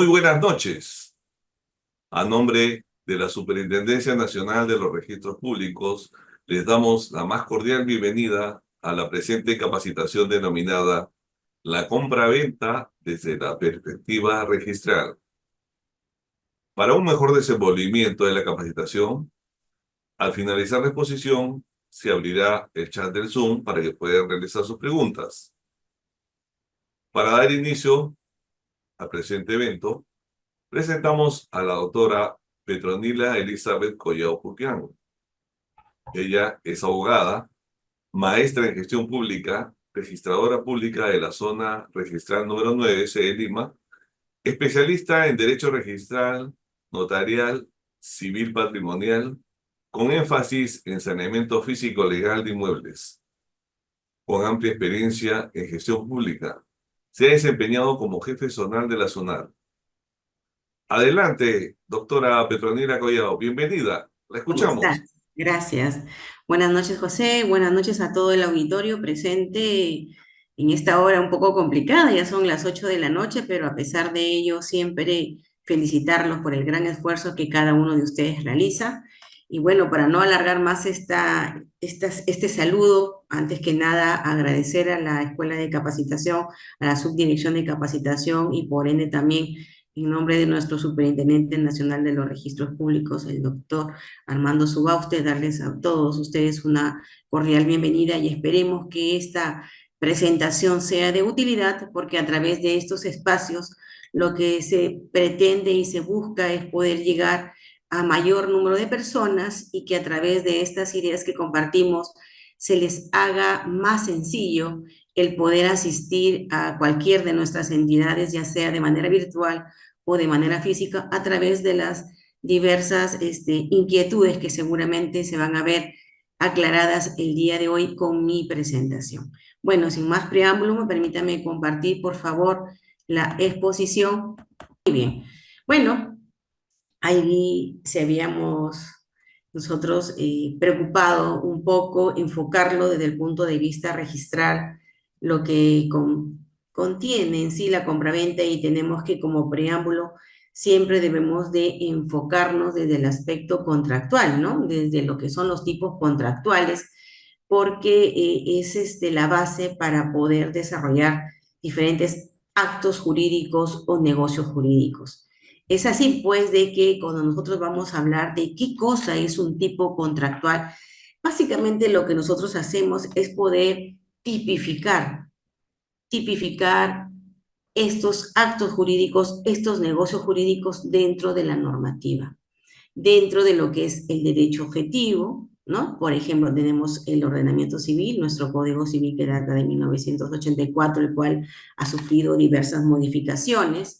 Muy buenas noches. A nombre de la Superintendencia Nacional de los Registros Públicos, les damos la más cordial bienvenida a la presente capacitación denominada La compra-venta desde la perspectiva registral. Para un mejor desenvolvimiento de la capacitación, al finalizar la exposición, se abrirá el chat del Zoom para que puedan realizar sus preguntas. Para dar inicio al presente evento, presentamos a la doctora Petronila Elizabeth Collao Puquián. Ella es abogada, maestra en gestión pública, registradora pública de la zona registral número 9, sede Lima, especialista en derecho registral, notarial, civil patrimonial, con énfasis en saneamiento físico legal de inmuebles. Con amplia experiencia en gestión pública, se ha desempeñado como jefe zonal de la SUNAT. Adelante, doctora Petronila Collao, bienvenida, la ¿Cómo estás? escuchamos. Gracias. Buenas noches, José. Buenas noches a todo el auditorio presente en esta hora un poco complicada. Ya son las 8 de la noche, pero a pesar de ello, siempre felicitarlos por el gran esfuerzo que cada uno de ustedes realiza. Y bueno, para no alargar más este saludo, antes que nada agradecer a la Escuela de Capacitación, a la Subdirección de Capacitación y por ende también en nombre de nuestro Superintendente Nacional de los Registros Públicos, el doctor Armando Subauste, darles a todos ustedes una cordial bienvenida y esperemos que esta presentación sea de utilidad porque a través de estos espacios lo que se pretende y se busca es poder llegar a mayor número de personas y que a través de estas ideas que compartimos se les haga más sencillo el poder asistir a cualquier de nuestras entidades, ya sea de manera virtual o de manera física, a través de las diversas inquietudes que seguramente se van a ver aclaradas el día de hoy con mi presentación. Bueno, sin más preámbulo, permítame compartir, por favor, la exposición. Muy bien. Bueno, ahí se habíamos nosotros preocupado un poco enfocarlo desde el punto de vista registral, lo que contiene en sí la compraventa y tenemos que como preámbulo siempre debemos de enfocarnos desde el aspecto contractual, ¿no? Desde lo que son los tipos contractuales, porque es la base para poder desarrollar diferentes actos jurídicos o negocios jurídicos. Es así, pues, de que cuando nosotros vamos a hablar de qué cosa es un tipo contractual, básicamente lo que nosotros hacemos es poder tipificar estos actos jurídicos, estos negocios jurídicos dentro de la normativa, dentro de lo que es el derecho objetivo, ¿no? Por ejemplo, tenemos el ordenamiento civil, nuestro Código Civil que data de 1984, el cual ha sufrido diversas modificaciones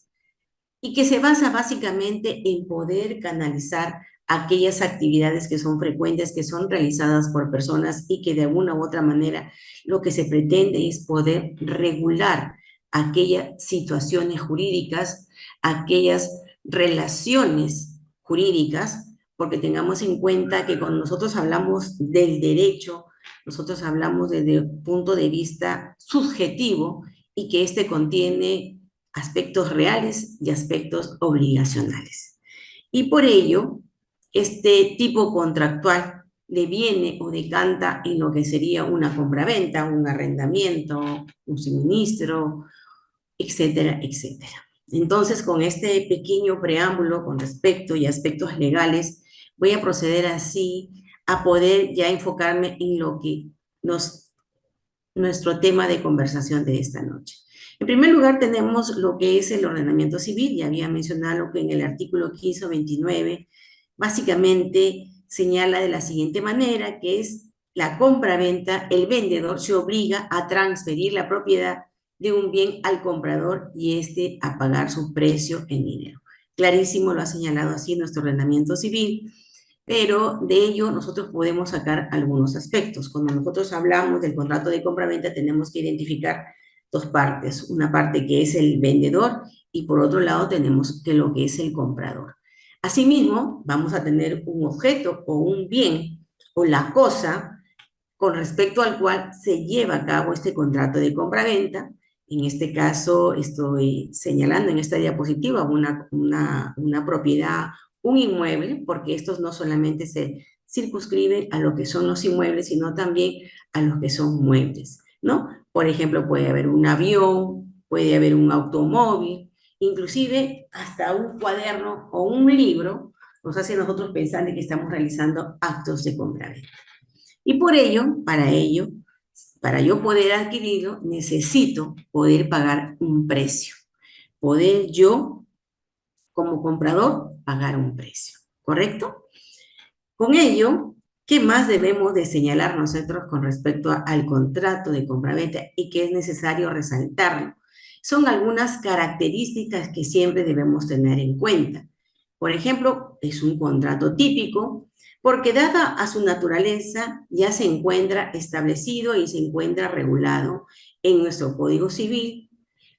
y que se basa básicamente en poder canalizar aquellas actividades que son frecuentes, que son realizadas por personas y que de alguna u otra manera lo que se pretende es poder regular aquellas situaciones jurídicas, aquellas relaciones jurídicas, porque tengamos en cuenta que cuando nosotros hablamos del derecho, nosotros hablamos desde el punto de vista subjetivo y que este contiene aspectos reales y aspectos obligacionales. Y por ello, este tipo contractual deviene o decanta en lo que sería una compraventa, un arrendamiento, un suministro, etcétera, etcétera. Entonces, con este pequeño preámbulo con respecto y aspectos legales, voy a proceder así a poder ya enfocarme en lo que nuestro tema de conversación de esta noche. En primer lugar, tenemos lo que es el ordenamiento civil. Ya había mencionado que en el artículo 15 o 29 básicamente señala de la siguiente manera, que es la compra-venta, el vendedor se obliga a transferir la propiedad de un bien al comprador y éste a pagar su precio en dinero. Clarísimo lo ha señalado así nuestro ordenamiento civil, pero de ello nosotros podemos sacar algunos aspectos. Cuando nosotros hablamos del contrato de compra-venta tenemos que identificar dos partes, una parte que es el vendedor y por otro lado tenemos que lo que es el comprador. Asimismo, vamos a tener un objeto o un bien o la cosa con respecto al cual se lleva a cabo este contrato de compra-venta En este caso, estoy señalando en esta diapositiva una propiedad, un inmueble, porque estos no solamente se circunscriben a lo que son los inmuebles, sino también a los que son muebles, ¿no? Por ejemplo, puede haber un avión, puede haber un automóvil, inclusive hasta un cuaderno o un libro nos hace a nosotros pensar de que estamos realizando actos de compraventa. Y por ello, para yo poder adquirirlo, necesito poder pagar un precio. Poder yo, como comprador, pagar un precio. ¿Correcto? Con ello, ¿qué más debemos de señalar nosotros con respecto al contrato de compraventa y que es necesario resaltarlo? Son algunas características que siempre debemos tener en cuenta. Por ejemplo, es un contrato típico porque dada a su naturaleza ya se encuentra establecido y se encuentra regulado en nuestro Código Civil,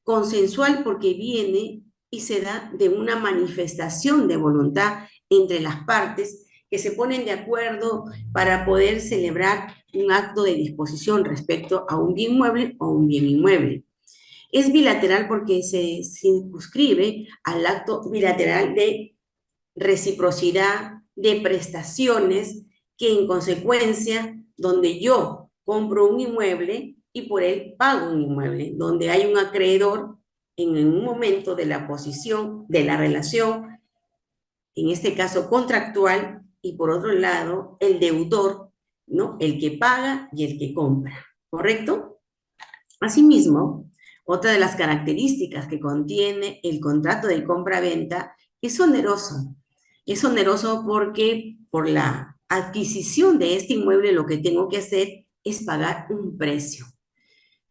consensual porque viene y se da de una manifestación de voluntad entre las partes que se ponen de acuerdo para poder celebrar un acto de disposición respecto a un bien mueble o un bien inmueble. Es bilateral porque se circunscribe al acto bilateral de reciprocidad, de prestaciones, que en consecuencia, donde yo compro un inmueble y por él pago un inmueble, donde hay un acreedor en un momento de la posición de la relación, en este caso contractual, y por otro lado, el deudor, ¿no? El que paga y el que compra, ¿correcto? Asimismo, otra de las características que contiene el contrato de compra-venta es oneroso. Es oneroso porque por la adquisición de este inmueble lo que tengo que hacer es pagar un precio.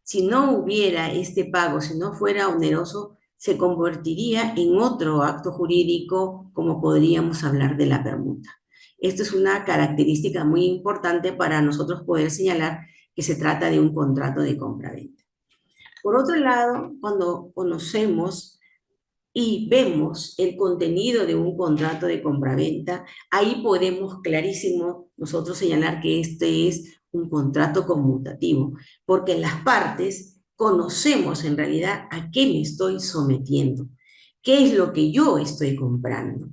Si no hubiera este pago, si no fuera oneroso, se convertiría en otro acto jurídico, como podríamos hablar de la permuta. Esto es una característica muy importante para nosotros poder señalar que se trata de un contrato de compra-venta. Por otro lado, cuando conocemos y vemos el contenido de un contrato de compraventa, ahí podemos clarísimo nosotros señalar que este es un contrato conmutativo, porque las partes conocemos en realidad a qué me estoy sometiendo, qué es lo que yo estoy comprando.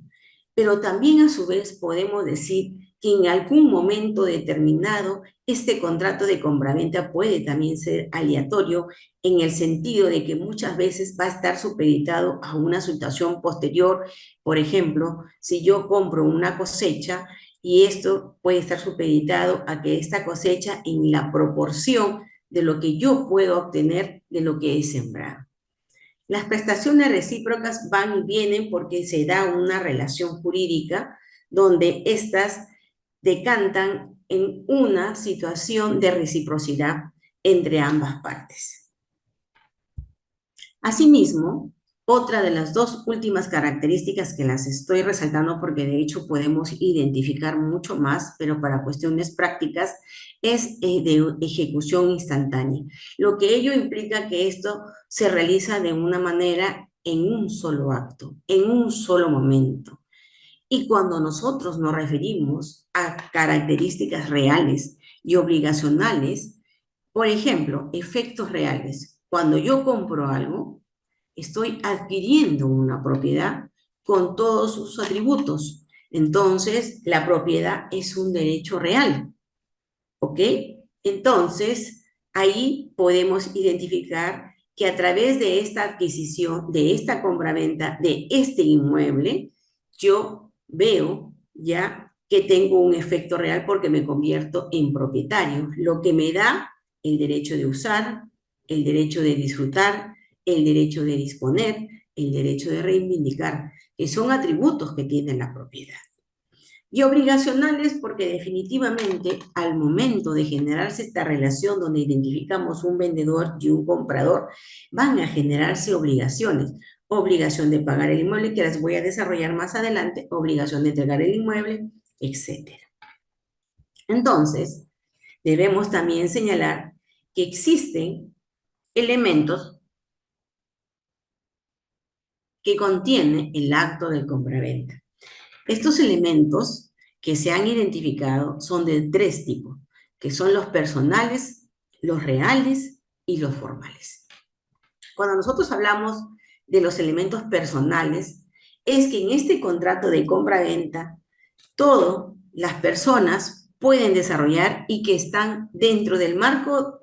Pero también a su vez podemos decir que en algún momento determinado este contrato de compraventa puede también ser aleatorio en el sentido de que muchas veces va a estar supeditado a una situación posterior. Por ejemplo, si yo compro una cosecha y esto puede estar supeditado a que esta cosecha en la proporción de lo que yo puedo obtener de lo que he sembrado. Las prestaciones recíprocas van y vienen porque se da una relación jurídica donde éstas decantan en una situación de reciprocidad entre ambas partes. Asimismo, otra de las dos últimas características que las estoy resaltando porque de hecho podemos identificar mucho más, pero para cuestiones prácticas, es de ejecución instantánea. Lo que ello implica que esto se realiza de una manera en un solo acto, en un solo momento. Y cuando nosotros nos referimos a características reales y obligacionales, por ejemplo, efectos reales, cuando yo compro algo, estoy adquiriendo una propiedad con todos sus atributos. Entonces, la propiedad es un derecho real, ¿ok? Entonces, ahí podemos identificar que a través de esta adquisición, de esta compraventa, de este inmueble, yo veo ya que tengo un efecto real porque me convierto en propietario, lo que me da el derecho de usar, el derecho de disfrutar, el derecho de disponer, el derecho de reivindicar, que son atributos que tiene la propiedad. Y obligacionales porque definitivamente al momento de generarse esta relación donde identificamos un vendedor y un comprador, van a generarse obligaciones. Obligación de pagar el inmueble, que las voy a desarrollar más adelante, obligación de entregar el inmueble, etc. Entonces, debemos también señalar que existen elementos que contiene el acto de compraventa. Estos elementos que se han identificado son de tres tipos, que son los personales, los reales y los formales. Cuando nosotros hablamos de los elementos personales, es que en este contrato de compra-venta, todas las personas pueden desarrollar y que están dentro del marco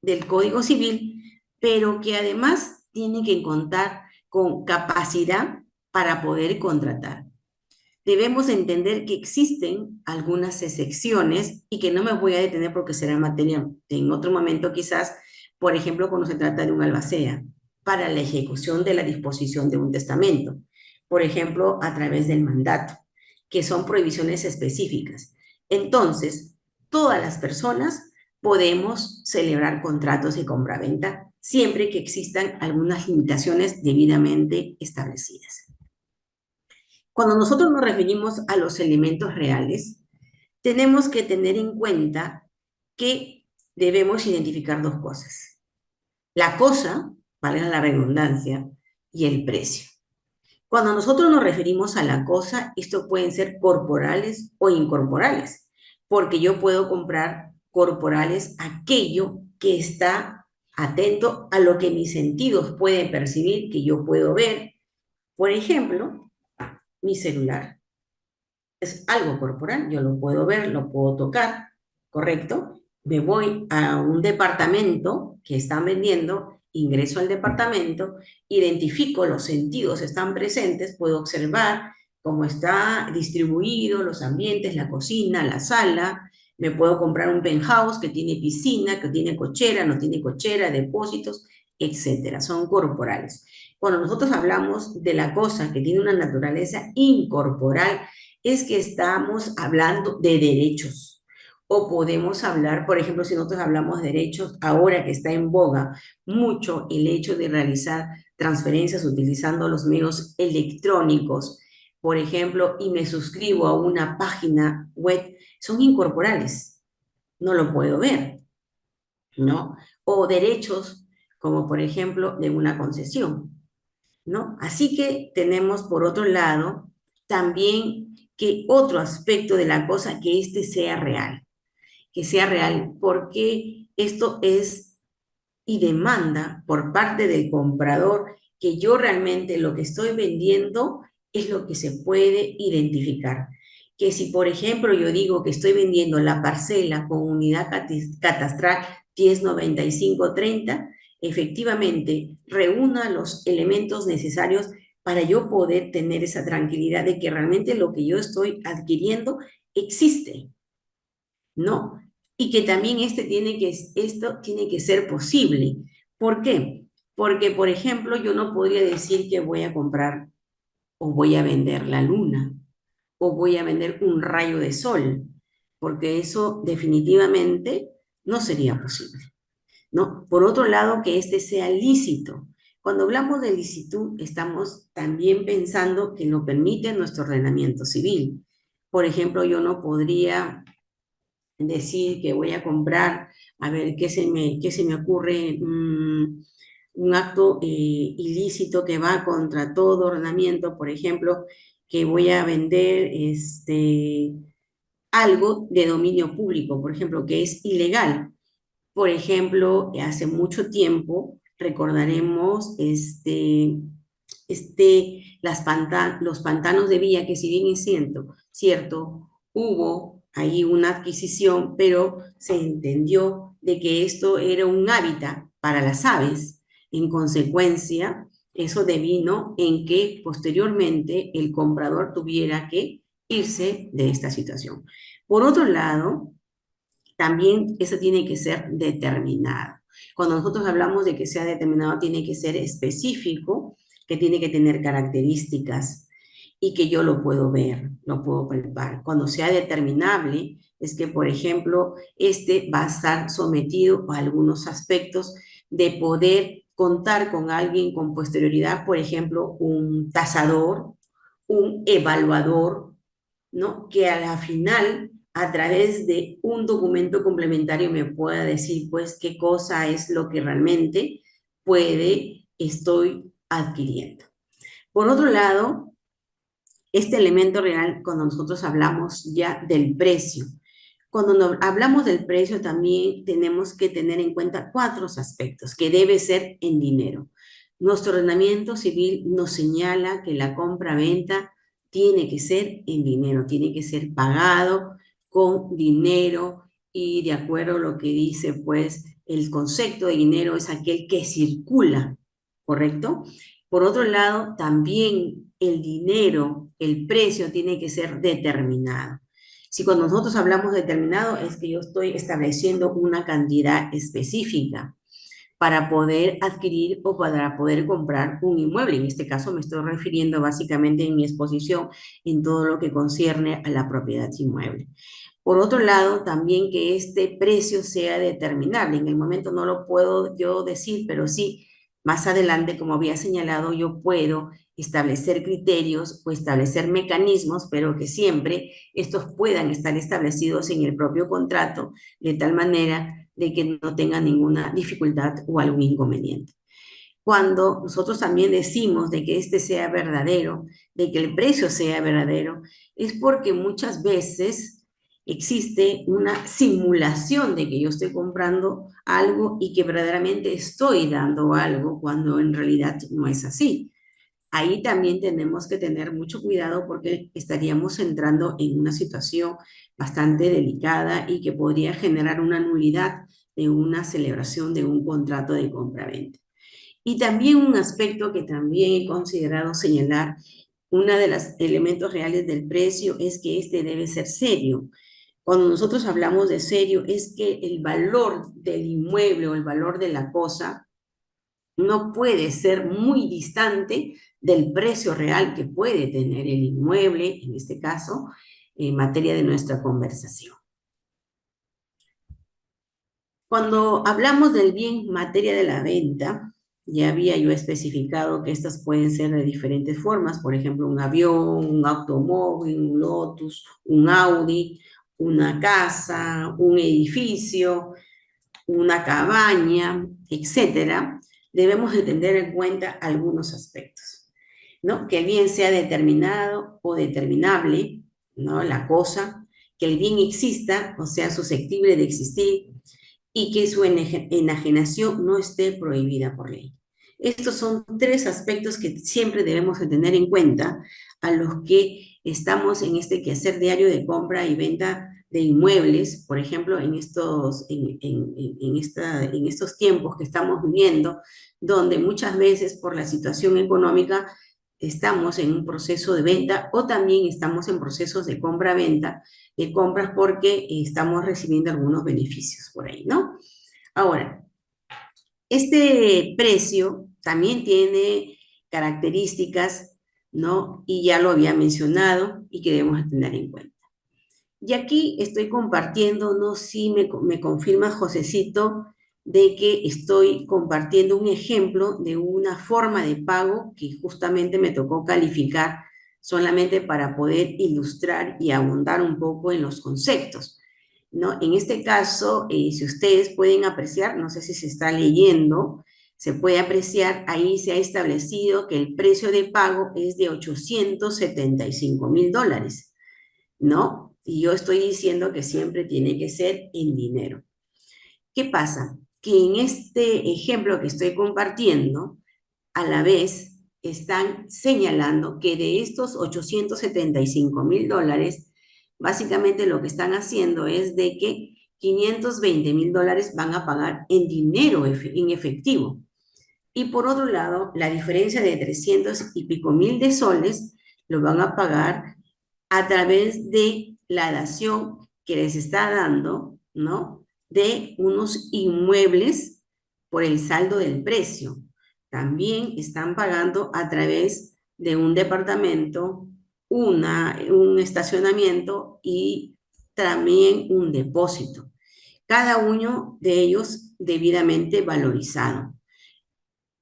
del Código Civil, pero que además tienen que contar con capacidad para poder contratar. Debemos entender que existen algunas excepciones y que no me voy a detener porque será materia en otro momento quizás, por ejemplo, cuando se trata de un albacea para la ejecución de la disposición de un testamento, por ejemplo, a través del mandato, que son prohibiciones específicas. Entonces, todas las personas podemos celebrar contratos de compraventa siempre que existan algunas limitaciones debidamente establecidas. Cuando nosotros nos referimos a los elementos reales, tenemos que tener en cuenta que debemos identificar dos cosas. La cosa, valga la redundancia, y el precio. Cuando nosotros nos referimos a la cosa, esto pueden ser corporales o incorporales, porque yo puedo comprar corporales aquello que está atento a lo que mis sentidos pueden percibir, que yo puedo ver. Por ejemplo, mi celular. Es algo corporal, yo lo puedo ver, lo puedo tocar, ¿correcto? Me voy a un departamento que están vendiendo, ingreso al departamento, identifico los sentidos, están presentes, puedo observar cómo está distribuido, los ambientes, la cocina, la sala, me puedo comprar un penthouse que tiene piscina, que tiene cochera, no tiene cochera, depósitos, etcétera, son corporales. Cuando nosotros hablamos de la cosa que tiene una naturaleza incorporal, es que estamos hablando de derechos. O podemos hablar, por ejemplo, si nosotros hablamos de derechos, ahora que está en boga mucho el hecho de realizar transferencias utilizando los medios electrónicos, por ejemplo, y me suscribo a una página web, son incorporales, no lo puedo ver, ¿no? O derechos, como por ejemplo de una concesión, ¿no? Así que tenemos, por otro lado, también que otro aspecto de la cosa, que sea real, porque esto es y demanda por parte del comprador que yo realmente lo que estoy vendiendo es lo que se puede identificar. Que si, por ejemplo, yo digo que estoy vendiendo la parcela con unidad catastral 109530, efectivamente reúna los elementos necesarios para yo poder tener esa tranquilidad de que realmente lo que yo estoy adquiriendo existe, ¿no? Y que también esto tiene que ser posible. ¿Por qué? Porque, por ejemplo, yo no podría decir que voy a comprar o voy a vender la luna o voy a vender un rayo de sol, porque eso definitivamente no sería posible, ¿no? Por otro lado, que este sea lícito. Cuando hablamos de licitud, estamos también pensando que lo permite nuestro ordenamiento civil. Por ejemplo, yo no podría decir que voy a comprar, a ver, qué se me ocurre? Un acto ilícito que va contra todo ordenamiento, por ejemplo, que voy a vender algo de dominio público, por ejemplo, que es ilegal. Por ejemplo, hace mucho tiempo, recordaremos los pantanos de Villa, que si bien es cierto, hubo ahí una adquisición, pero se entendió de que esto era un hábitat para las aves. En consecuencia, eso devino en que posteriormente el comprador tuviera que irse de esta situación. Por otro lado, también eso tiene que ser determinado. Cuando nosotros hablamos de que sea determinado, tiene que ser específico, que tiene que tener características y que yo lo puedo ver, lo puedo palpar. Cuando sea determinable, es que, por ejemplo, este va a estar sometido a algunos aspectos de poder contar con alguien con posterioridad, por ejemplo, un tasador, un evaluador, ¿no? Que a la final, a través de un documento complementario, me pueda decir, pues, qué cosa es lo que realmente estoy adquiriendo. Por otro lado, este elemento real, cuando nosotros hablamos ya del precio, Cuando hablamos del precio también tenemos que tener en cuenta cuatro aspectos, que debe ser en dinero. Nuestro ordenamiento civil nos señala que la compra-venta tiene que ser en dinero, tiene que ser pagado con dinero y de acuerdo a lo que dice, pues, el concepto de dinero es aquel que circula, ¿correcto? Por otro lado, también el dinero, el precio tiene que ser determinado. Si cuando nosotros hablamos de determinado es que yo estoy estableciendo una cantidad específica para poder adquirir o para poder comprar un inmueble. En este caso me estoy refiriendo básicamente en mi exposición en todo lo que concierne a la propiedad inmueble. Por otro lado, también que este precio sea determinable. En el momento no lo puedo yo decir, pero sí, más adelante, como había señalado, yo puedo establecer criterios o establecer mecanismos, pero que siempre estos puedan estar establecidos en el propio contrato, de tal manera de que no tenga ninguna dificultad o algún inconveniente. Cuando nosotros también decimos de que este sea verdadero, de que el precio sea verdadero, es porque muchas veces existe una simulación de que yo estoy comprando algo y que verdaderamente estoy dando algo cuando en realidad no es así. Ahí también tenemos que tener mucho cuidado porque estaríamos entrando en una situación bastante delicada y que podría generar una nulidad de una celebración de un contrato de compra-venta. Y también un aspecto que también he considerado señalar, uno de los elementos reales del precio es que este debe ser serio. Cuando nosotros hablamos de serio, es que el valor del inmueble o el valor de la cosa no puede ser muy distante del precio real que puede tener el inmueble, en este caso, en materia de nuestra conversación. Cuando hablamos del bien materia de la venta, ya había yo especificado que estas pueden ser de diferentes formas, por ejemplo, un avión, un automóvil, un Lotus, un Audi, una casa, un edificio, una cabaña, etcétera. Debemos de tener en cuenta algunos aspectos, ¿no? Que el bien sea determinado o determinable, ¿no? La cosa, que el bien exista o sea susceptible de existir, y que su enajenación no esté prohibida por ley. Estos son tres aspectos que siempre debemos de tener en cuenta a los que estamos en este quehacer diario de compra y venta de inmuebles, por ejemplo, en estos tiempos que estamos viviendo, donde muchas veces por la situación económica estamos en un proceso de venta o también estamos en procesos de compra-venta, de compras porque estamos recibiendo algunos beneficios por ahí, ¿no? Ahora, este precio también tiene características, ¿no? Y ya lo había mencionado y que debemos tener en cuenta. Y aquí estoy compartiendo, no sé si me confirma Josecito, de que estoy compartiendo un ejemplo de una forma de pago que justamente me tocó calificar solamente para poder ilustrar y abundar un poco en los conceptos, ¿no? En este caso, si ustedes pueden apreciar, no sé si se está leyendo, se puede apreciar, ahí se ha establecido que el precio de pago es de $875,000, ¿no? Y yo estoy diciendo que siempre tiene que ser en dinero. ¿Qué pasa? Que en este ejemplo que estoy compartiendo, a la vez están señalando que de estos $875,000, básicamente lo que están haciendo es de que $520,000 van a pagar en dinero, en efectivo. Y por otro lado, la diferencia de 300 y pico mil de soles lo van a pagar a través de la dación que les está dando, ¿no? De unos inmuebles por el saldo del precio. También están pagando a través de un departamento, un estacionamiento y también un depósito. Cada uno de ellos debidamente valorizado.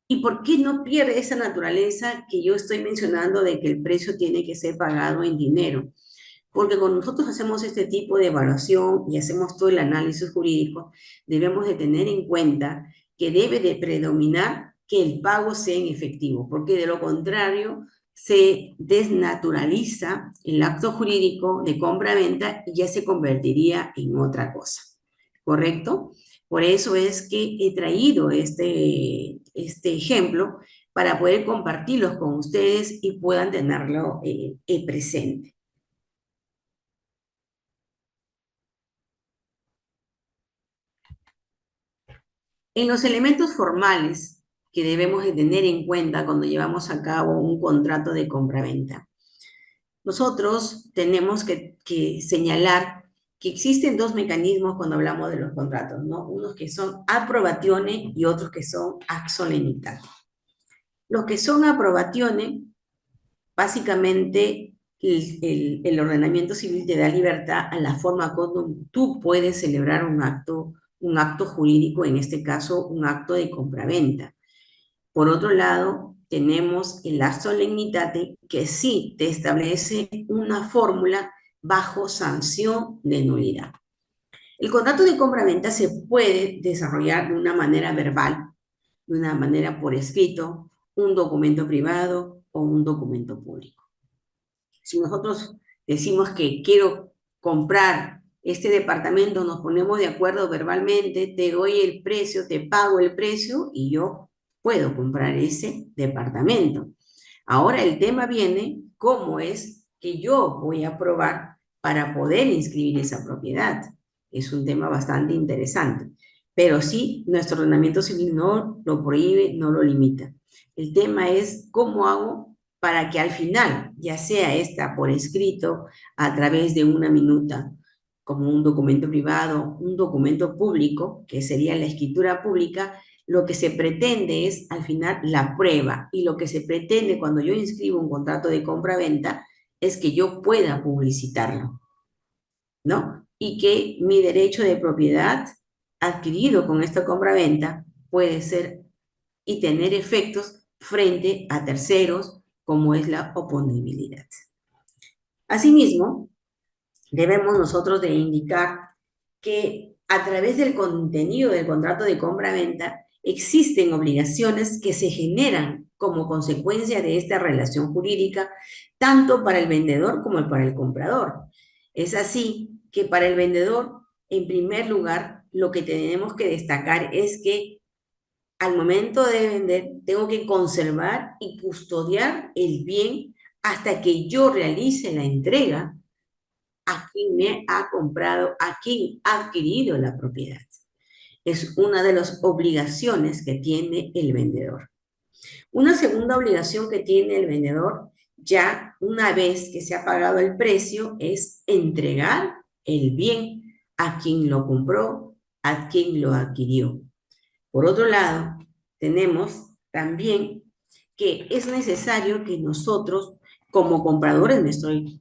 ¿Y por qué no pierde esa naturaleza que yo estoy mencionando de que el precio tiene que ser pagado en dinero? Porque cuando nosotros hacemos este tipo de evaluación y hacemos todo el análisis jurídico, debemos de tener en cuenta que debe de predominar que el pago sea en efectivo, porque de lo contrario se desnaturaliza el acto jurídico de compra-venta y ya se convertiría en otra cosa, ¿correcto? Por eso es que he traído este ejemplo para poder compartirlos con ustedes y puedan tenerlo presente. En los elementos formales que debemos de tener en cuenta cuando llevamos a cabo un contrato de compra-venta, nosotros tenemos que señalar que existen dos mecanismos cuando hablamos de los contratos, ¿no? Unos que son approbazione y otros que son ad solemnitate. Los que son approbazione, básicamente el ordenamiento civil te da libertad a la forma como tú puedes celebrar un acto jurídico, en este caso un acto de compraventa. Por otro lado, tenemos el ad solemnitate, que sí te establece una fórmula bajo sanción de nulidad. El contrato de compra-venta se puede desarrollar de una manera verbal, de una manera por escrito, un documento privado o un documento público. Si nosotros decimos que quiero comprar este departamento, nos ponemos de acuerdo verbalmente, te doy el precio, te pago el precio y yo puedo comprar ese departamento. Ahora el tema viene, ¿cómo es que yo voy a aprobar para poder inscribir esa propiedad? Es un tema bastante interesante, pero sí, nuestro ordenamiento civil no lo prohíbe, no lo limita. El tema es cómo hago para que al final, ya sea esta por escrito, a través de una minuta, como un documento privado, un documento público, que sería la escritura pública, lo que se pretende es al final la prueba, y lo que se pretende cuando yo inscribo un contrato de compra-venta es que yo pueda publicitarlo, ¿no? Y que mi derecho de propiedad adquirido con esta compra-venta puede ser y tener efectos frente a terceros, como es la oponibilidad. Asimismo, debemos nosotros de indicar que a través del contenido del contrato de compra-venta existen obligaciones que se generan como consecuencia de esta relación jurídica, tanto para el vendedor como para el comprador. Es así que para el vendedor, en primer lugar, lo que tenemos que destacar es que al momento de vender, tengo que conservar y custodiar el bien hasta que yo realice la entrega a quien me ha comprado, a quien ha adquirido la propiedad. Es una de las obligaciones que tiene el vendedor. Una segunda obligación que tiene el vendedor, ya una vez que se ha pagado el precio, es entregar el bien a quien lo compró, a quien lo adquirió. Por otro lado, tenemos también que es necesario que nosotros, como compradores, me estoy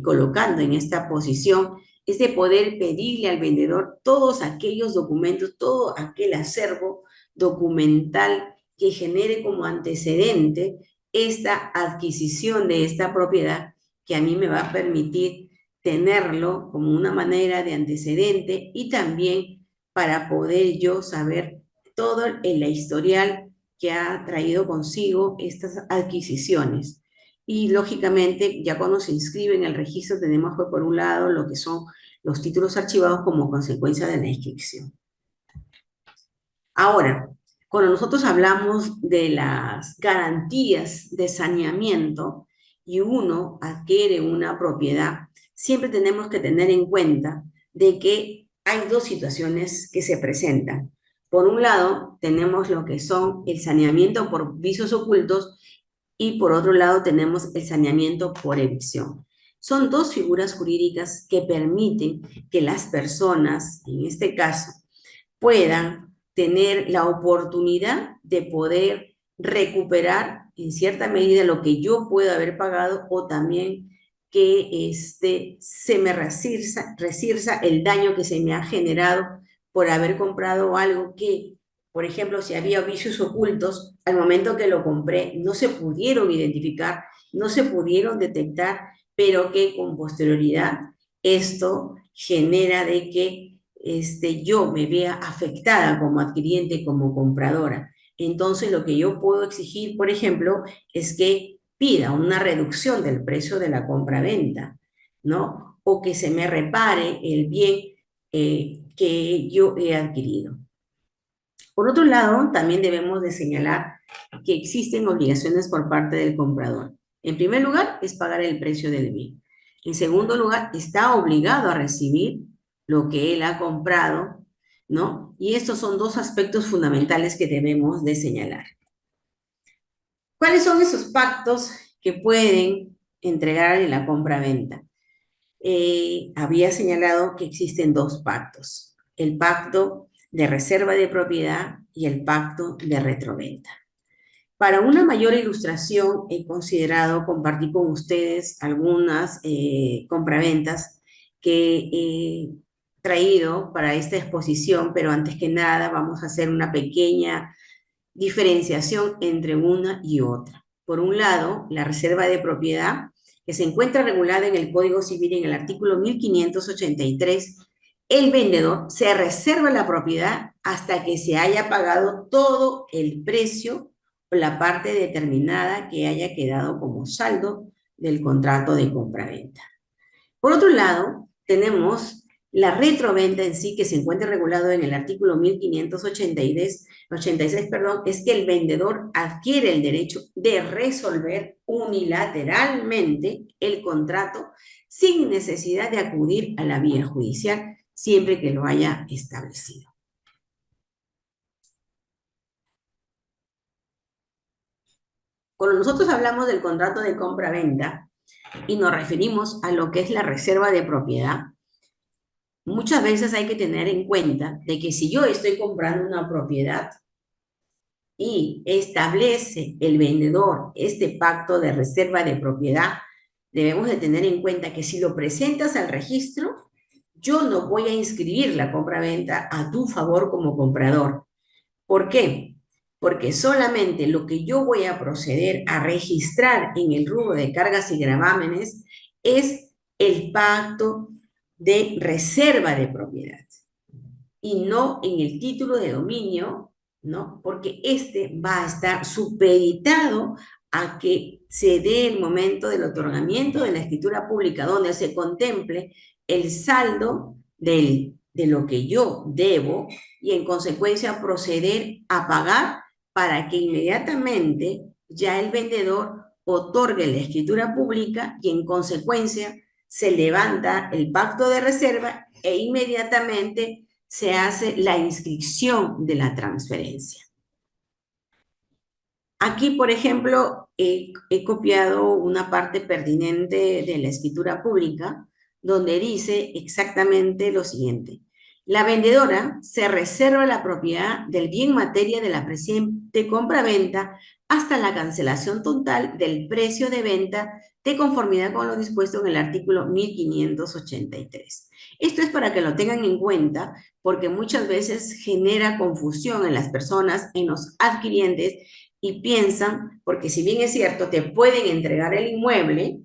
colocando en esta posición, es de poder pedirle al vendedor todos aquellos documentos, todo aquel acervo documental que genere como antecedente esta adquisición de esta propiedad, que a mí me va a permitir tenerlo como una manera de antecedente y también para poder yo saber todo el historial que ha traído consigo estas adquisiciones. Y lógicamente, ya cuando se inscribe en el registro, tenemos pues, por un lado lo que son los títulos archivados como consecuencia de la inscripción. Ahora, cuando nosotros hablamos de las garantías de saneamiento y uno adquiere una propiedad, siempre tenemos que tener en cuenta de que hay dos situaciones que se presentan. Por un lado, tenemos lo que son el saneamiento por vicios ocultos y por otro lado tenemos el saneamiento por evicción. Son dos figuras jurídicas que permiten que las personas, en este caso, puedan tener la oportunidad de poder recuperar en cierta medida lo que yo puedo haber pagado o también que se me resirza el daño que se me ha generado por haber comprado algo que, por ejemplo, si había vicios ocultos, al momento que lo compré no se pudieron identificar, no se pudieron detectar, pero que con posterioridad esto genera de que yo me vea afectada como adquiriente, como compradora. Entonces, lo que yo puedo exigir, por ejemplo, es que pida una reducción del precio de la compra-venta, ¿no? O que se me repare el bien que yo he adquirido. Por otro lado, también debemos de señalar que existen obligaciones por parte del comprador. En primer lugar, es pagar el precio del bien. En segundo lugar, está obligado a recibir lo que él ha comprado, ¿no? Y estos son dos aspectos fundamentales que debemos de señalar. ¿Cuáles son esos pactos que pueden entregar en la compra-venta? Había señalado que existen dos pactos, el pacto de reserva de propiedad y el pacto de retroventa. Para una mayor ilustración, he considerado compartir con ustedes algunas compraventas que he traído para esta exposición, pero antes que nada vamos a hacer una pequeña diferenciación entre una y otra. Por un lado, la reserva de propiedad, que se encuentra regulada en el Código Civil en el artículo 1583, el vendedor se reserva la propiedad hasta que se haya pagado todo el precio o la parte determinada que haya quedado como saldo del contrato de compraventa. Por otro lado, tenemos la retroventa en sí, que se encuentra regulado en el artículo 1586, perdón, es que el vendedor adquiere el derecho de resolver unilateralmente el contrato sin necesidad de acudir a la vía judicial, siempre que lo haya establecido. Cuando nosotros hablamos del contrato de compra-venta y nos referimos a lo que es la reserva de propiedad, muchas veces hay que tener en cuenta de que si yo estoy comprando una propiedad y establece el vendedor este pacto de reserva de propiedad, debemos de tener en cuenta que si lo presentas al registro, yo no voy a inscribir la compra-venta a tu favor como comprador. ¿Por qué? Porque solamente lo que yo voy a proceder a registrar en el rubro de cargas y gravámenes es el pacto de reserva de propiedad y no en el título de dominio, ¿no? Porque este va a estar supeditado a que se dé el momento del otorgamiento de la escritura pública donde se contemple el saldo de lo que yo debo y en consecuencia proceder a pagar para que inmediatamente ya el vendedor otorgue la escritura pública y en consecuencia se levanta el pacto de reserva e inmediatamente se hace la inscripción de la transferencia. Aquí, por ejemplo, he copiado una parte pertinente de la escritura pública donde dice exactamente lo siguiente. La vendedora se reserva la propiedad del bien materia de la presente compra-venta hasta la cancelación total del precio de venta de conformidad con lo dispuesto en el artículo 1583. Esto es para que lo tengan en cuenta porque muchas veces genera confusión en las personas, en los adquirientes, y piensan, porque si bien es cierto, te pueden entregar el inmueble,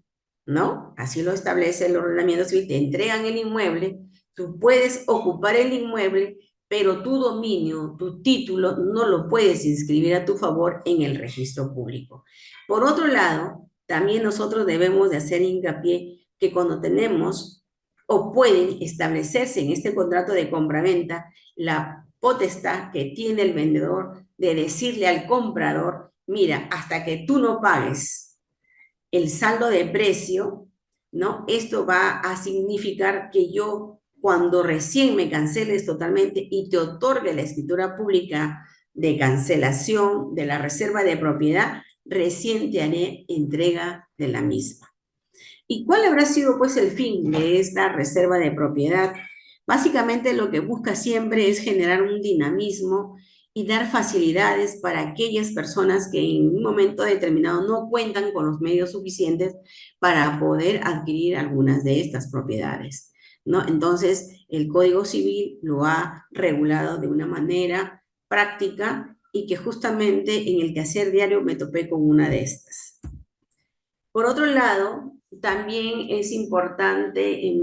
¿no? Así lo establece el ordenamiento civil, te entregan el inmueble, tú puedes ocupar el inmueble, pero tu dominio, tu título, no lo puedes inscribir a tu favor en el registro público. Por otro lado, también nosotros debemos de hacer hincapié que cuando tenemos o pueden establecerse en este contrato de compraventa la potestad que tiene el vendedor de decirle al comprador, mira, hasta que tú no pagues el saldo de precio, ¿no? Esto va a significar que yo, cuando recién me canceles totalmente y te otorgue la escritura pública de cancelación de la reserva de propiedad, recién te haré entrega de la misma. ¿Y cuál habrá sido, pues, el fin de esta reserva de propiedad? Básicamente lo que busca siempre es generar un dinamismo y dar facilidades para aquellas personas que en un momento determinado no cuentan con los medios suficientes para poder adquirir algunas de estas propiedades, ¿no? Entonces, el Código Civil lo ha regulado de una manera práctica y que justamente en el quehacer diario me topé con una de estas. Por otro lado, también es importante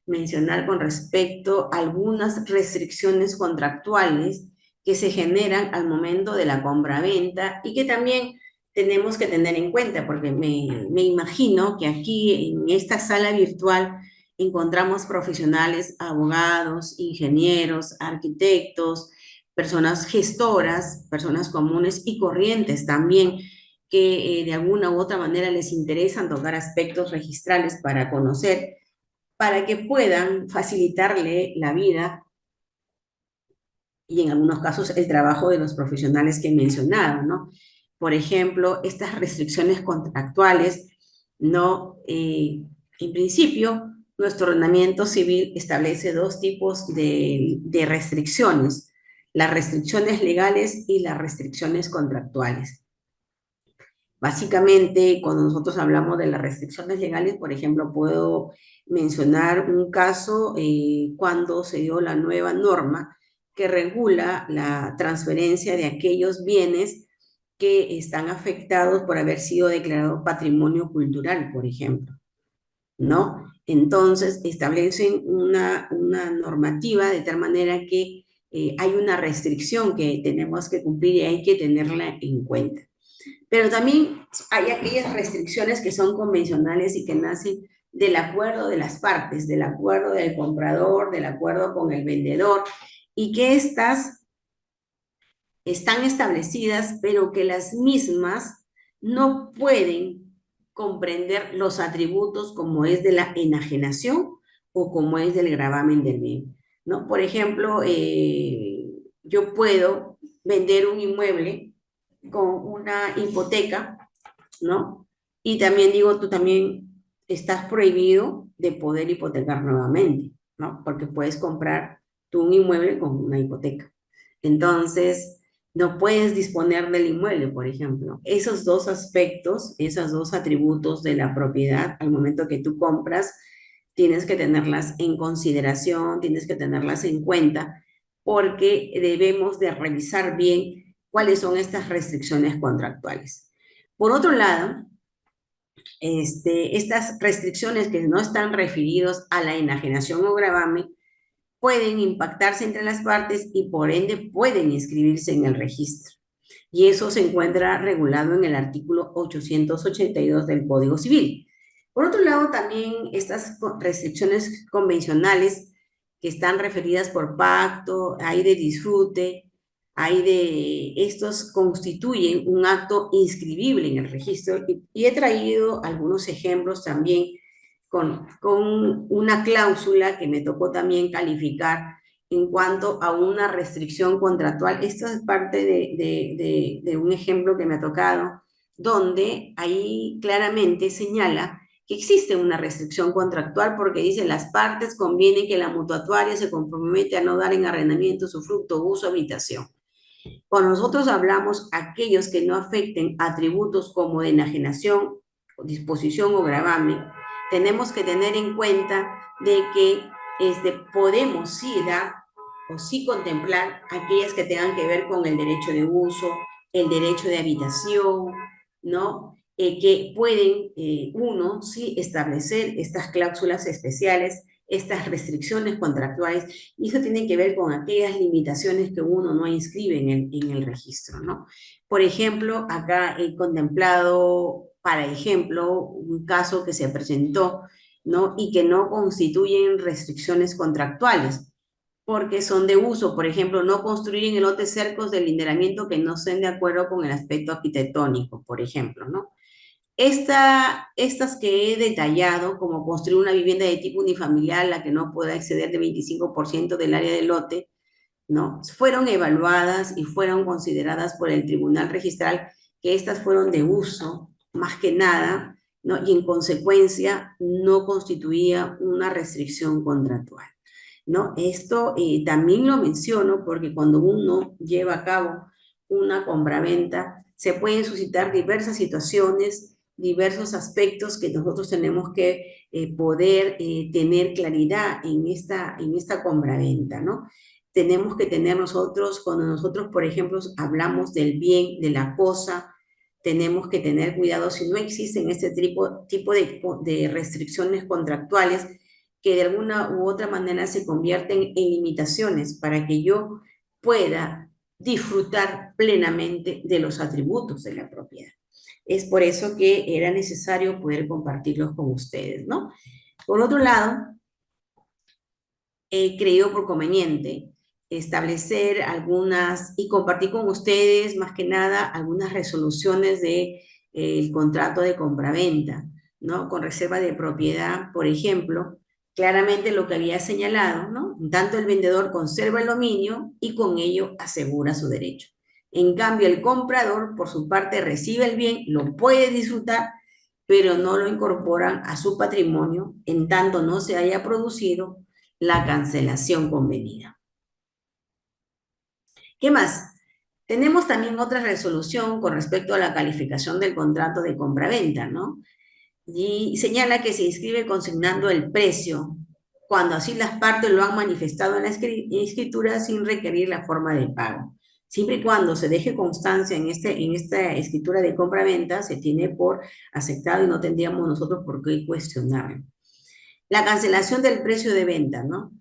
mencionar con respecto a algunas restricciones contractuales que se generan al momento de la compraventa y que también tenemos que tener en cuenta, porque me imagino que aquí en esta sala virtual encontramos profesionales, abogados, ingenieros, arquitectos, personas gestoras, personas comunes y corrientes también, que de alguna u otra manera les interesan tocar aspectos registrales para conocer, para que puedan facilitarle la vida y en algunos casos el trabajo de los profesionales que he mencionado, ¿no? Por ejemplo, estas restricciones contractuales, ¿no? En principio, nuestro ordenamiento civil establece dos tipos de restricciones, las restricciones legales y las restricciones contractuales. Básicamente, cuando nosotros hablamos de las restricciones legales, por ejemplo, puedo mencionar un caso cuando se dio la nueva norma que regula la transferencia de aquellos bienes que están afectados por haber sido declarado patrimonio cultural, por ejemplo, ¿no? Entonces, establecen una normativa de tal manera que hay una restricción que tenemos que cumplir y hay que tenerla en cuenta. Pero también hay aquellas restricciones que son convencionales y que nacen del acuerdo de las partes, del acuerdo del comprador, del acuerdo con el vendedor, y que estas están establecidas, pero que las mismas no pueden comprender los atributos como es de la enajenación o como es del gravamen del bien, ¿no? Por ejemplo, yo puedo vender un inmueble con una hipoteca, ¿no? Y también digo, tú también estás prohibido de poder hipotecar nuevamente, ¿no? Porque puedes comprar tú un inmueble con una hipoteca. Entonces, no puedes disponer del inmueble, por ejemplo. Esos dos aspectos, esos dos atributos de la propiedad, al momento que tú compras, tienes que tenerlas en consideración, tienes que tenerlas en cuenta, porque debemos de revisar bien cuáles son estas restricciones contractuales. Por otro lado, estas restricciones que no están referidos a la enajenación o gravamen pueden impactarse entre las partes y por ende pueden inscribirse en el registro. Y eso se encuentra regulado en el artículo 882 del Código Civil. Por otro lado, también estas restricciones convencionales que están referidas por pacto, hay de disfrute, hay de estos constituyen un acto inscribible en el registro y he traído algunos ejemplos también con una cláusula que me tocó también calificar en cuanto a una restricción contractual. Esto es parte de un ejemplo que me ha tocado, donde ahí claramente señala que existe una restricción contractual porque dice las partes conviene que la mutuataria se compromete a no dar en arrendamiento, usufructo, uso, habitación. Cuando nosotros hablamos aquellos que no afecten atributos como de enajenación, disposición o gravamen, tenemos que tener en cuenta de que podemos sí dar o sí contemplar aquellas que tengan que ver con el derecho de uso, el derecho de habitación, ¿no? Que pueden uno sí establecer estas cláusulas especiales, estas restricciones contractuales, y eso tiene que ver con aquellas limitaciones que uno no inscribe en el registro, ¿no? Por ejemplo, acá he contemplado, para ejemplo, un caso que se presentó, ¿no? Y que no constituyen restricciones contractuales, porque son de uso. Por ejemplo, no construir en el lote cercos de lineamiento que no estén de acuerdo con el aspecto arquitectónico, por ejemplo, ¿no? Estas que he detallado, como construir una vivienda de tipo unifamiliar, la que no pueda exceder del 25% del área del lote, ¿no? Fueron evaluadas y fueron consideradas por el Tribunal Registral que estas fueron de uso, más que nada, ¿no? Y en consecuencia no constituía una restricción contractual, ¿no? Esto también lo menciono porque cuando uno lleva a cabo una compraventa, se pueden suscitar diversas situaciones, diversos aspectos que nosotros tenemos que poder tener claridad en esta compraventa, ¿no? Tenemos que tener nosotros, cuando nosotros, por ejemplo, hablamos del bien, de la cosa, tenemos que tener cuidado si no existen este tipo de restricciones contractuales que de alguna u otra manera se convierten en limitaciones para que yo pueda disfrutar plenamente de los atributos de la propiedad. Es por eso que era necesario poder compartirlos con ustedes, ¿no? Por otro lado, he creído por conveniente establecer algunas y compartir con ustedes, más que nada, algunas resoluciones de, el contrato de compraventa, ¿no? Con reserva de propiedad, por ejemplo, claramente lo que había señalado, ¿no? Tanto el vendedor conserva el dominio y con ello asegura su derecho. En cambio, el comprador, por su parte, recibe el bien, lo puede disfrutar, pero no lo incorporan a su patrimonio en tanto no se haya producido la cancelación convenida. ¿Qué más? Tenemos también otra resolución con respecto a la calificación del contrato de compraventa, ¿no? Y señala que se inscribe consignando el precio cuando así las partes lo han manifestado en la escritura sin requerir la forma de pago. Siempre y cuando se deje constancia en esta escritura de compraventa, se tiene por aceptado y no tendríamos nosotros por qué cuestionarlo. La cancelación del precio de venta, ¿no?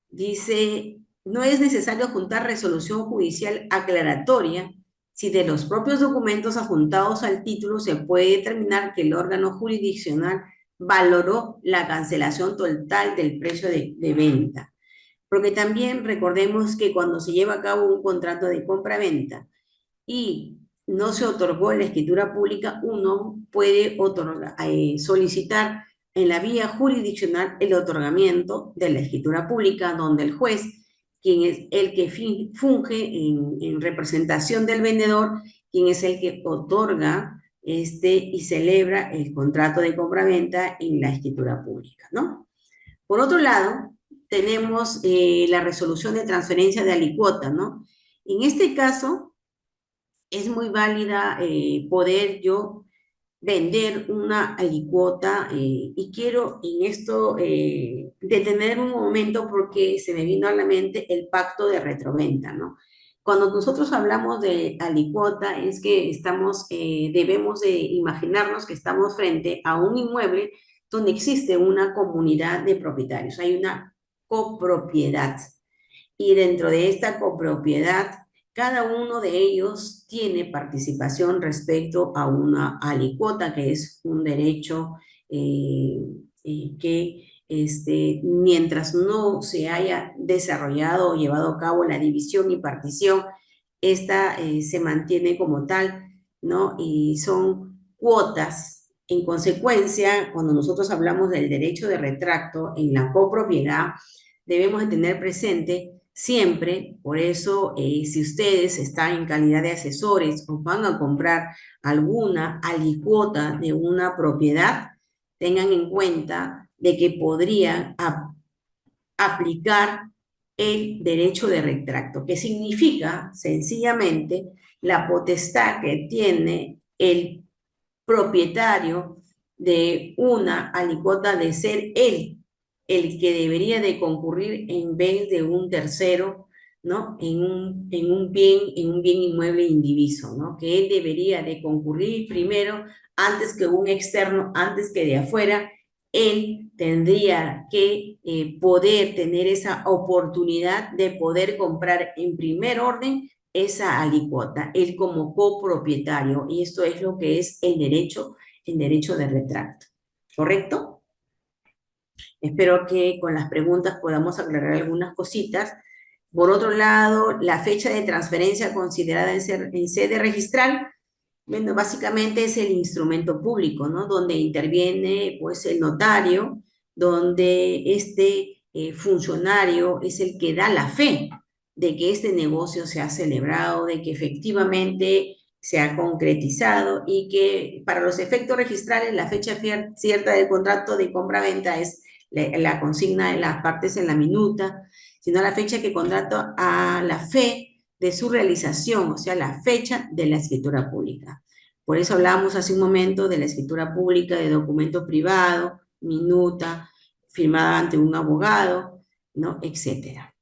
Dice, no es necesario juntar resolución judicial aclaratoria si de los propios documentos adjuntados al título se puede determinar que el órgano jurisdiccional valoró la cancelación total del precio de venta. Porque también recordemos que cuando se lleva a cabo un contrato de compra-venta y no se otorgó en la escritura pública, uno puede solicitar en la vía jurisdiccional el otorgamiento de la escritura pública, donde el juez, quien es el que funge en representación del vendedor, quien es el que otorga y celebra el contrato de compraventa en la escritura pública, ¿no? Por otro lado, tenemos la resolución de transferencia de alicuota, ¿no? En este caso, es muy válida poder yo vender una alicuota y quiero en esto detener un momento porque se me vino a la mente el pacto de retroventa, ¿no? Cuando nosotros hablamos de alicuota es que debemos de imaginarnos que estamos frente a un inmueble donde existe una comunidad de propietarios, hay una copropiedad y dentro de esta copropiedad, cada uno de ellos tiene participación respecto a una alicuota, que es un derecho que mientras no se haya desarrollado o llevado a cabo la división y partición, esta se mantiene como tal, ¿no? Y son cuotas. En consecuencia, cuando nosotros hablamos del derecho de retracto en la copropiedad, debemos de tener presente siempre, por eso, si ustedes están en calidad de asesores o van a comprar alguna alicuota de una propiedad, tengan en cuenta de que podrían aplicar el derecho de retracto, que significa sencillamente la potestad que tiene el propietario de una alicuota de ser él el que debería de concurrir en vez de un tercero, ¿no? En un bien inmueble indiviso, ¿no? Que él debería de concurrir primero antes que un externo, antes que de afuera, él tendría que poder tener esa oportunidad de poder comprar en primer orden esa alicuota, él como copropietario, y esto es lo que es el derecho de retracto, ¿correcto? Espero que con las preguntas podamos aclarar algunas cositas. Por otro lado, la fecha de transferencia considerada en sede registral, bueno, básicamente es el instrumento público, ¿no? Donde interviene, pues, el notario, donde funcionario es el que da la fe de que este negocio se ha celebrado, de que efectivamente se ha concretizado y que para los efectos registrales la fecha cierta del contrato de compra-venta es la consigna de las partes en la minuta, sino la fecha que contrato a la fe de su realización, o sea, la fecha de la escritura pública. Por eso hablábamos hace un momento de la escritura pública de documento privado, minuta, firmada ante un abogado, ¿no? Etcétera.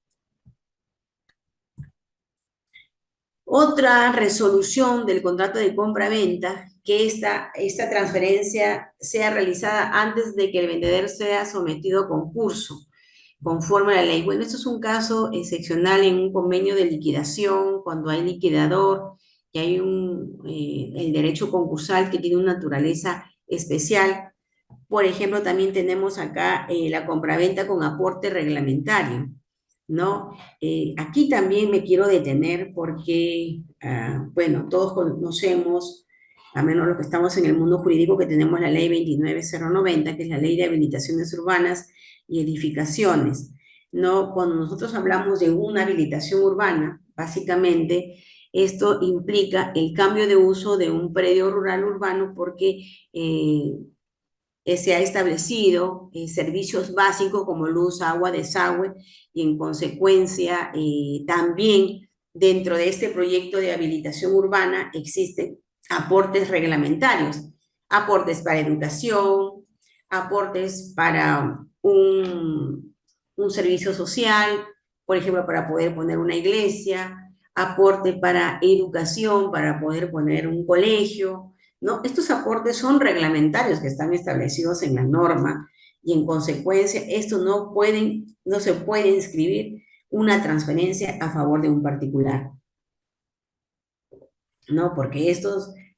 Otra resolución del contrato de compra-venta, que esta transferencia sea realizada antes de que el vendedor sea sometido a concurso, conforme a la ley. Bueno, esto es un caso excepcional en un convenio de liquidación, cuando hay liquidador que hay el derecho concursal que tiene una naturaleza especial. Por ejemplo, también tenemos acá la compraventa con aporte reglamentario, ¿no? Aquí también me quiero detener porque, bueno, todos conocemos, a menos los que estamos en el mundo jurídico, que tenemos la ley 29090, que es la ley de habilitaciones urbanas y edificaciones, ¿no? Cuando nosotros hablamos de una habilitación urbana, básicamente, esto implica el cambio de uso de un predio rural urbano porque se ha establecido servicios básicos como luz, agua, desagüe y en consecuencia también dentro de este proyecto de habilitación urbana existen aportes reglamentarios, aportes para educación, aportes para un servicio social, por ejemplo, para poder poner una iglesia, aporte para educación, para poder poner un colegio, ¿no? Estos aportes son reglamentarios que están establecidos en la norma y en consecuencia esto no se puede inscribir una transferencia a favor de un particular, ¿no? Porque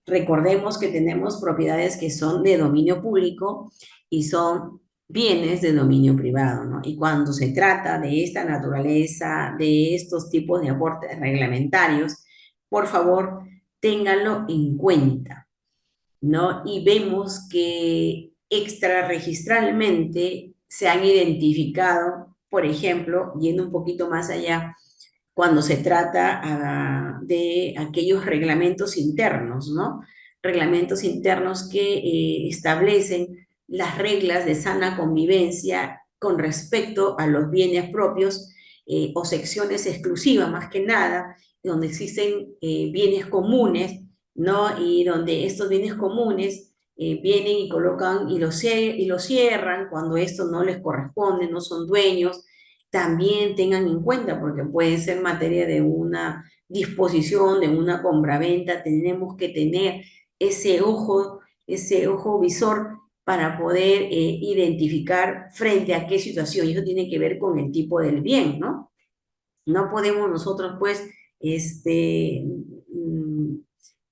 recordemos que tenemos propiedades que son de dominio público y son bienes de dominio privado, ¿no? Y cuando se trata de esta naturaleza, de estos tipos de aportes reglamentarios, por favor, ténganlo en cuenta, ¿no? Y vemos que extrarregistralmente se han identificado, por ejemplo, yendo un poquito más allá, cuando se trata de aquellos reglamentos internos, ¿no? Reglamentos internos que establecen las reglas de sana convivencia con respecto a los bienes propios o secciones exclusivas, más que nada, donde existen bienes comunes, ¿no? Y donde estos bienes comunes vienen y colocan y lo cierran cuando esto no les corresponde, no son dueños, también tengan en cuenta, porque puede ser materia de una disposición, de una compraventa, tenemos que tener ese ojo visor para poder identificar frente a qué situación, y eso tiene que ver con el tipo del bien, ¿no? No podemos nosotros, pues,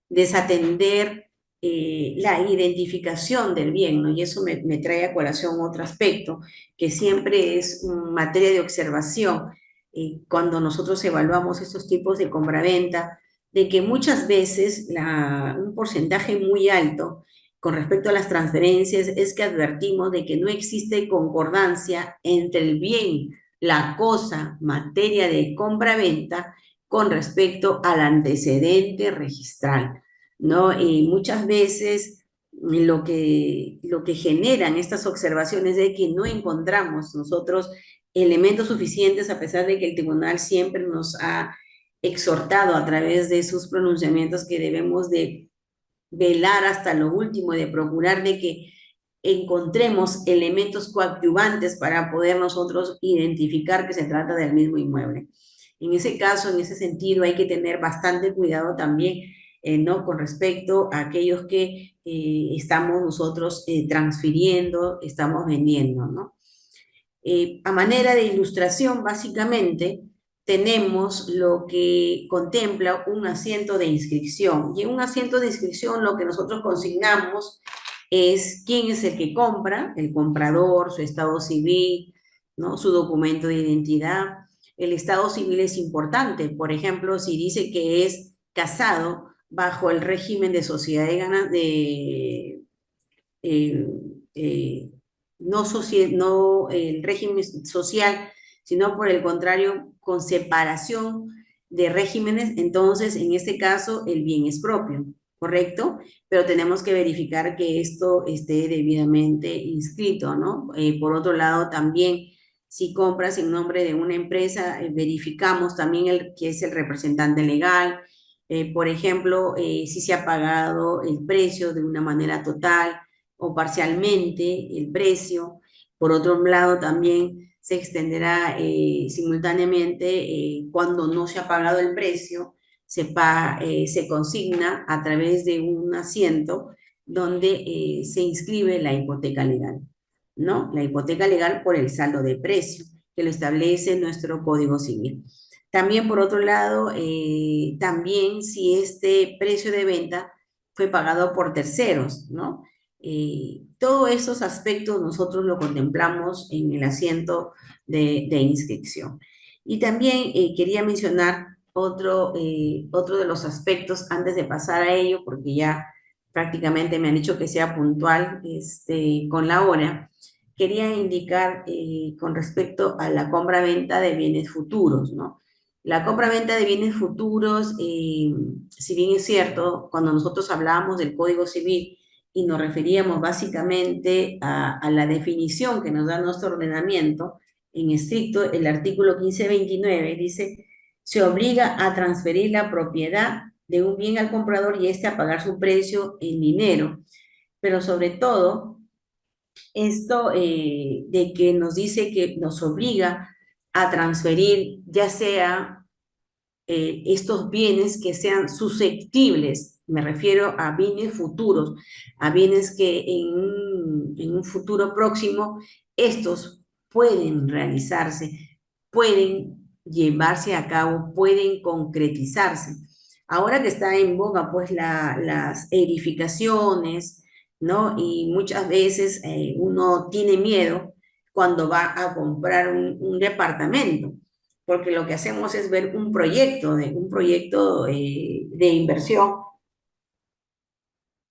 desatender la identificación del bien, ¿no? Y eso me trae a colación otro aspecto, que siempre es materia de observación cuando nosotros evaluamos estos tipos de compraventa, de que muchas veces un porcentaje muy alto con respecto a las transferencias es que advertimos de que no existe concordancia entre el bien, la cosa, materia de compraventa, con respecto al antecedente registral, ¿no? Y muchas veces lo que generan estas observaciones es que no encontramos nosotros elementos suficientes, a pesar de que el tribunal siempre nos ha exhortado a través de sus pronunciamientos que debemos de velar hasta lo último, de procurar de que encontremos elementos coadyuvantes para poder nosotros identificar que se trata del mismo inmueble. En ese caso, en ese sentido, hay que tener bastante cuidado también, ¿no? Con respecto a aquellos que estamos nosotros transfiriendo, estamos vendiendo, ¿no? A manera de ilustración, básicamente, tenemos lo que contempla un asiento de inscripción. Y en un asiento de inscripción lo que nosotros consignamos es quién es el que compra, el comprador, su estado civil, ¿no? Su documento de identidad. El estado civil es importante. Por ejemplo, si dice que es casado bajo el régimen de sociedad eh, eh, no el régimen social, sino por el contrario, con separación de regímenes, entonces en este caso el bien es propio, ¿correcto? Pero tenemos que verificar que esto esté debidamente inscrito, ¿no? Por otro lado, también si compras en nombre de una empresa, verificamos también que es el representante legal. Por ejemplo, si se ha pagado el precio de una manera total o parcialmente el precio. Por otro lado, también se extenderá simultáneamente cuando no se ha pagado el precio, se consigna a través de un asiento donde se inscribe la hipoteca legal, ¿no? La hipoteca legal por el saldo de precio. que lo establece nuestro Código Civil. También, por otro lado, también si este precio de venta fue pagado por terceros, ¿no? Todos esos aspectos nosotros lo contemplamos en el asiento de inscripción. Y también quería mencionar otro de los aspectos antes de pasar a ello, porque ya prácticamente me han dicho que sea puntual con la hora. Quería indicar con respecto a la compra-venta de bienes futuros, ¿no? La compra-venta de bienes futuros, si bien es cierto, cuando nosotros hablábamos del Código Civil y nos referíamos básicamente a la definición que nos da nuestro ordenamiento, en estricto, el artículo 1529 dice, se obliga a transferir la propiedad de un bien al comprador y éste a pagar su precio en dinero. Pero sobre todo, esto de que nos dice que nos obliga a transferir ya sea estos bienes que sean susceptibles, me refiero a bienes futuros, a bienes que en un futuro próximo estos pueden realizarse, pueden llevarse a cabo, pueden concretizarse. Ahora que está en boga, pues las edificaciones, ¿no? Y muchas veces uno tiene miedo cuando va a comprar un departamento porque lo que hacemos es ver un proyecto de inversión,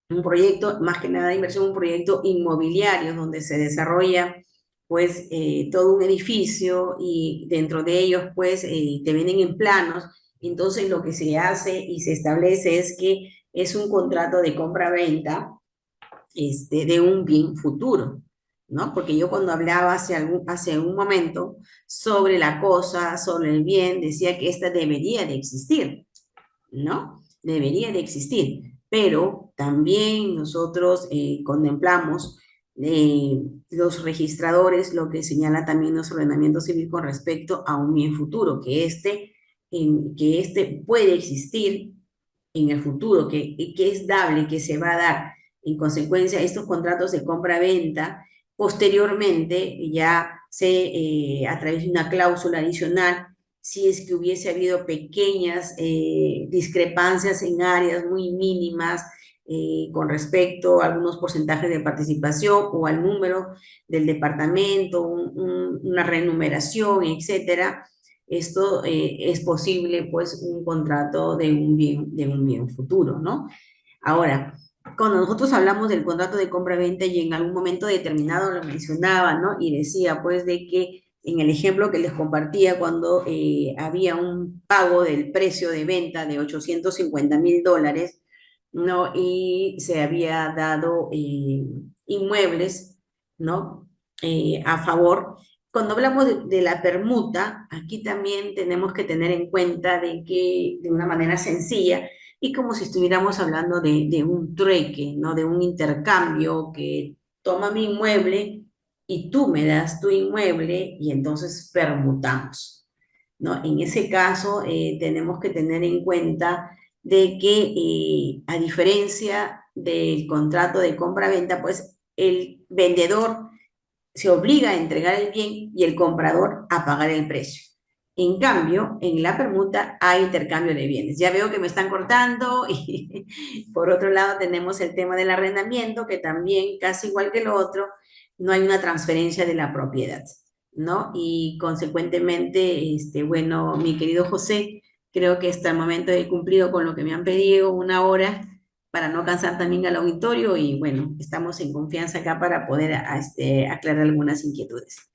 un proyecto, más que nada de inversión, un proyecto inmobiliario donde se desarrolla pues todo un edificio y dentro de ellos pues te vienen en planos. Entonces lo que se hace y se establece es que es un contrato de compra-venta de un bien futuro, ¿no? Porque yo cuando hablaba hace un momento sobre la cosa, sobre el bien, decía que esta debería de existir, ¿no? Debería de existir, pero también nosotros contemplamos los registradores, lo que señala también nuestro ordenamiento civil con respecto a un bien futuro, que este puede existir en el futuro, que es dable, que se va a dar. En consecuencia, estos contratos de compra-venta, posteriormente, ya a través de una cláusula adicional, si es que hubiese habido pequeñas discrepancias en áreas muy mínimas con respecto a algunos porcentajes de participación o al número del departamento, una renumeración, etcétera, esto es posible, pues, un contrato de un bien futuro, ¿no? Ahora, cuando nosotros hablamos del contrato de compra-venta y en algún momento determinado lo mencionaba, ¿no? Y decía, pues, de que en el ejemplo que les compartía, cuando había un pago del precio de venta de $850,000, ¿no? Y se había dado inmuebles, ¿no? A favor. Cuando hablamos de la permuta, aquí también tenemos que tener en cuenta de que de una manera sencilla y como si estuviéramos hablando de un trueque, ¿no? De un intercambio que toma mi inmueble y tú me das tu inmueble y entonces permutamos, ¿no? En ese caso, tenemos que tener en cuenta de que a diferencia del contrato de compra-venta, pues el vendedor se obliga a entregar el bien y el comprador a pagar el precio. En cambio, en la permuta hay intercambio de bienes. Ya veo que me están cortando y por otro lado tenemos el tema del arrendamiento, que también, casi igual que lo otro, no hay una transferencia de la propiedad, ¿no? Y consecuentemente, bueno, mi querido José, creo que hasta el momento he cumplido con lo que me han pedido, una hora, para no cansar también al auditorio y bueno, estamos en confianza acá para poder aclarar algunas inquietudes.